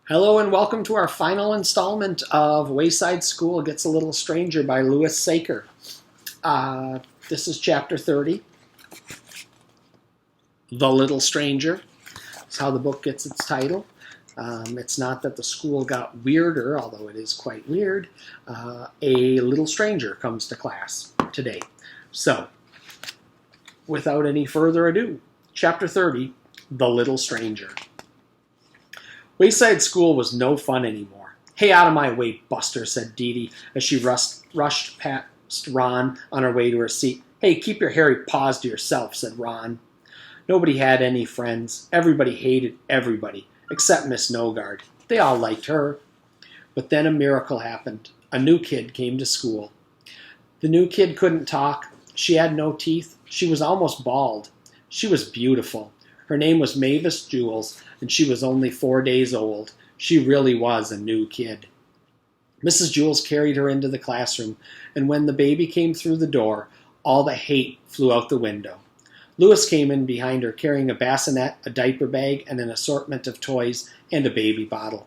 Hello and welcome to our final installment of Wayside School Gets a Little Stranger by Sachar. This is chapter 30, The Little Stranger. That's how the book gets its title. It's not that the school got weirder, although it is quite weird. A little stranger comes to class today. So, without any further ado, chapter 30, The Little Stranger. Wayside School was no fun anymore. "Hey, out of my way, Buster," said Dee Dee as she rushed past Ron on her way to her seat. "Hey, keep your hairy paws to yourself," said Ron. Nobody had any friends. Everybody hated everybody, except Miss Nogard. They all liked her. But then a miracle happened. A new kid came to school. The new kid couldn't talk. She had no teeth. She was almost bald. She was beautiful. Her name was Mavis Jules, and she was only 4 days old. She really was a new kid. Mrs. Jules carried her into the classroom, and when the baby came through the door, all the hate flew out the window. Louis came in behind her, carrying a bassinet, a diaper bag, and an assortment of toys, and a baby bottle.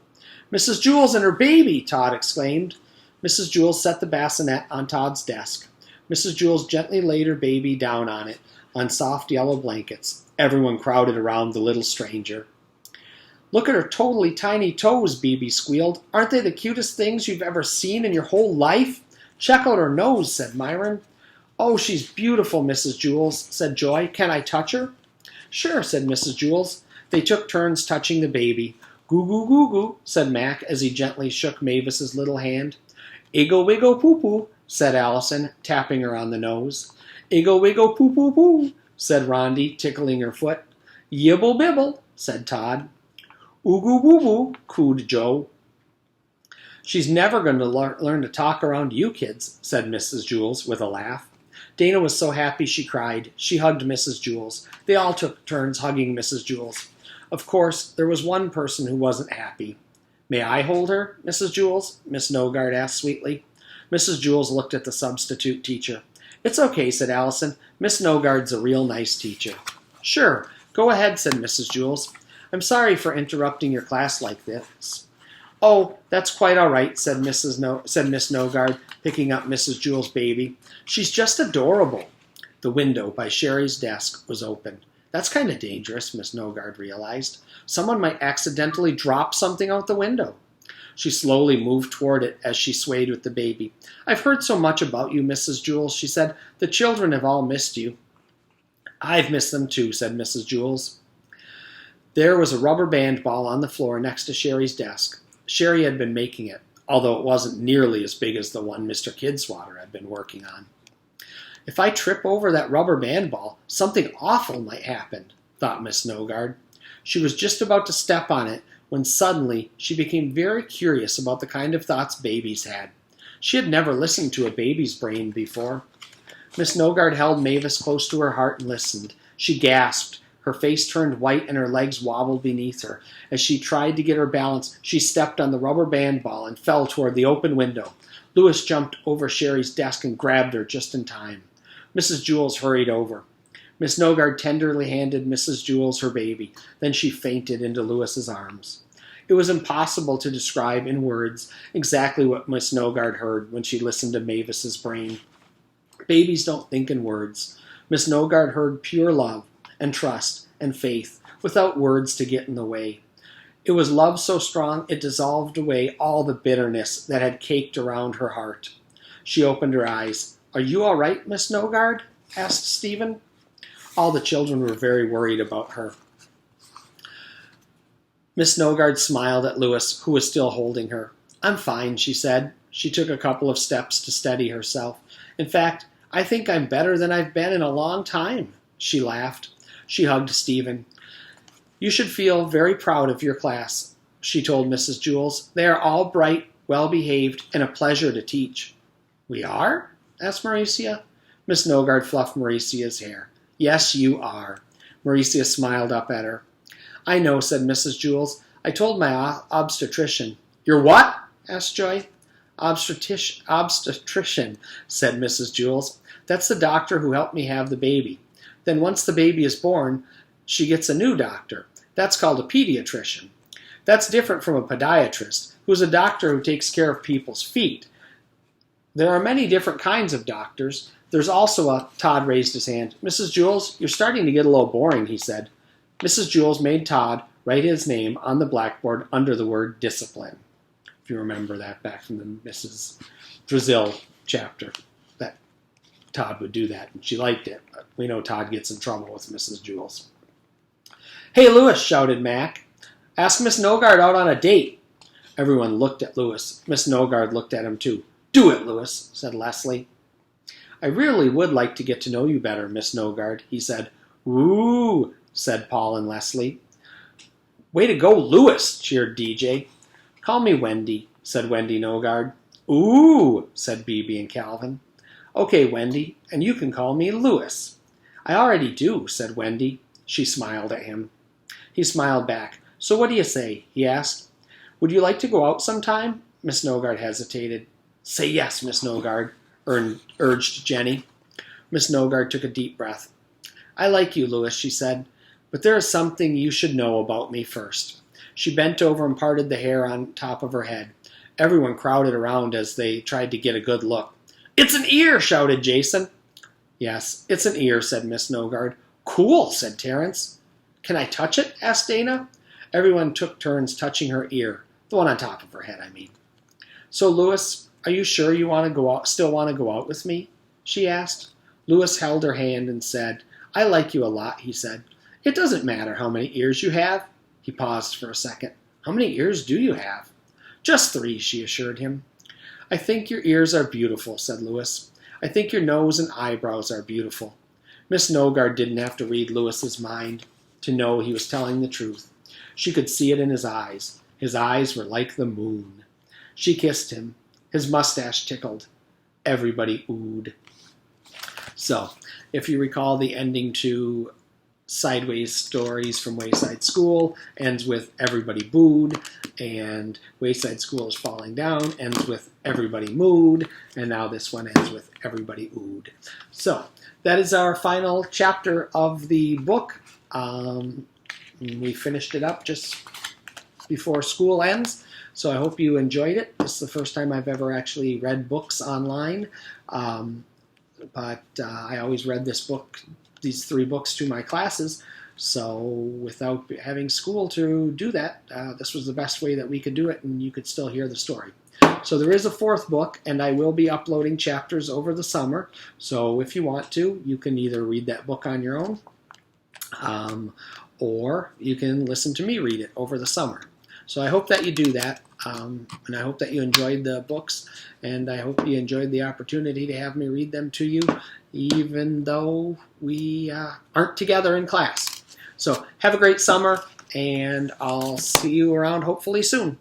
"Mrs. Jules and her baby!" Todd exclaimed. Mrs. Jules set the bassinet on Todd's desk. Mrs. Jules gently laid her baby down on it, on soft yellow blankets. Everyone crowded around the little stranger. "Look at her totally tiny toes," Bebe squealed. "Aren't they the cutest things you've ever seen in your whole life?" "Check out her nose," said Myron. "Oh, she's beautiful, Mrs. Jules," said Joy. "Can I touch her?" "Sure," said Mrs. Jules. They took turns touching the baby. "Goo goo goo goo," said Mac as he gently shook Mavis's little hand. "Iggle wiggle poo poo," said Allison, tapping her on the nose. "Iggle wiggle poo poo poo," said Rondi, tickling her foot. "Yibble bibble," said Todd. "Oogie boo boo," cooed Joe. "She's never going to learn to talk around you kids," said Mrs. Jules with a laugh. Dana was so happy she cried. She hugged Mrs. Jules. They all took turns hugging Mrs. Jules. Of course, there was one person who wasn't happy. "May I hold her, Mrs. Jules?" Miss Nogard asked sweetly. Mrs. Jules looked at the substitute teacher. "It's okay," said Allison. "Miss Nogard's a real nice teacher." "Sure, go ahead," said Mrs. Jules. "I'm sorry for interrupting your class like this." "Oh, that's quite all right," said Miss Nogard, picking up Mrs. Jules' baby. "She's just adorable." The window by Sherry's desk was open. That's kind of dangerous, Miss Nogard realized. Someone might accidentally drop something out the window. She slowly moved toward it as she swayed with the baby. "I've heard so much about you, Mrs. Jules," she said. "The children have all missed you." "I've missed them too," said Mrs. Jules. There was a rubber band ball on the floor next to Sherry's desk. Sherry had been making it, although it wasn't nearly as big as the one Mr. Kidswatter had been working on. "If I trip over that rubber band ball, something awful might happen," thought Miss Nogard. She was just about to step on it when suddenly she became very curious about the kind of thoughts babies had. She had never listened to a baby's brain before. Miss Nogard held Mavis close to her heart and listened. She gasped. Her face turned white and her legs wobbled beneath her. As she tried to get her balance, she stepped on the rubber band ball and fell toward the open window. Louis jumped over Sherry's desk and grabbed her just in time. Mrs. Jules hurried over. Miss Nogard tenderly handed Mrs. Jules her baby. Then she fainted into Louis's arms. It was impossible to describe in words exactly what Miss Nogard heard when she listened to Mavis's brain. Babies don't think in words. Miss Nogard heard pure love and trust and faith without words to get in the way. It was love so strong it dissolved away all the bitterness that had caked around her heart. She opened her eyes. "Are you all right, Miss Nogard?" asked Stephen. All the children were very worried about her. Miss Nogard smiled at Louis, who was still holding her. "I'm fine," she said. She took a couple of steps to steady herself. "In fact, I think I'm better than I've been in a long time." She laughed. She hugged Stephen. "You should feel very proud of your class," she told Mrs. Jules. "They are all bright, well-behaved, and a pleasure to teach." "We are?" asked Mauricia. Miss Nogard fluffed Mauricia's hair. "Yes, you are." Mauricia smiled up at her. "I know," said Mrs. Jules. "I told my obstetrician." "Your what?" asked Joy. Obstetrician, said Mrs. Jules. "That's the doctor who helped me have the baby. Then once the baby is born, she gets a new doctor. That's called a pediatrician. That's different from a podiatrist, who's a doctor who takes care of people's feet. There are many different kinds of doctors. There's also a... Todd raised his hand. Mrs. Jules, you're starting to get a little boring, he said. Mrs. Jules made Todd write his name on the blackboard under the word discipline. If you remember that back from the Mrs. Brazil chapter, that Todd would do that, and she liked it. But we know Todd gets in trouble with Mrs. Jules. Hey, Louis, shouted Mac. Ask Miss Nogard out on a date. Everyone looked at Louis. Miss Nogard looked at him too. Do it, Louis, said Leslie. I really would like to get to know you better, Miss Nogard, he said. Ooh, said Paul and Leslie. Way to go, Louis, cheered DJ. Call me Wendy, said Wendy Nogard. Ooh, said Bebe and Calvin. Okay, Wendy, and you can call me Louis. I already do, said Wendy. She smiled at him. He smiled back. So what do you say? He asked. Would you like to go out sometime? Miss Nogard hesitated. Say yes, Miss Nogard, urged Jenny. Miss Nogard took a deep breath. I like you, Louis, she said, but there is something you should know about me first. She bent over and parted the hair on top of her head. Everyone crowded around as they tried to get a good look. It's an ear, shouted Jason. Yes, it's an ear, said Miss Nogard. Cool, said Terence. Can I touch it? Asked Dana. Everyone took turns touching her ear, the one on top of her head, I mean. So, Louis, are you sure you still want to go out with me? She asked. Louis held her hand and said, I like you a lot, he said. It doesn't matter how many ears you have. He paused for a second. How many ears do you have? Just 3, she assured him. I think your ears are beautiful, said Louis. I think your nose and eyebrows are beautiful. Miss Nogard didn't have to read Louis's mind to know he was telling the truth. She could see it in his eyes. His eyes were like the moon. She kissed him. His mustache tickled. Everybody oohed. So, if you recall, the ending to Sideways Stories from Wayside School ends with everybody booed, and Wayside School is falling down ends with everybody mooed, and now this one ends with everybody oohed. So, that is our final chapter of the book. We finished it up just before school ends, so I hope you enjoyed it. This is the first time I've ever actually read books online, but I always read these 3 books to my classes, so without having school to do that, this was the best way that we could do it, and you could still hear the story. So there is a 4th book, and I will be uploading chapters over the summer, so if you want to, you can either read that book on your own, or you can listen to me read it over the summer. So I hope that you do that, and I hope that you enjoyed the books, and I hope you enjoyed the opportunity to have me read them to you, even though we aren't together in class. So have a great summer, and I'll see you around hopefully soon.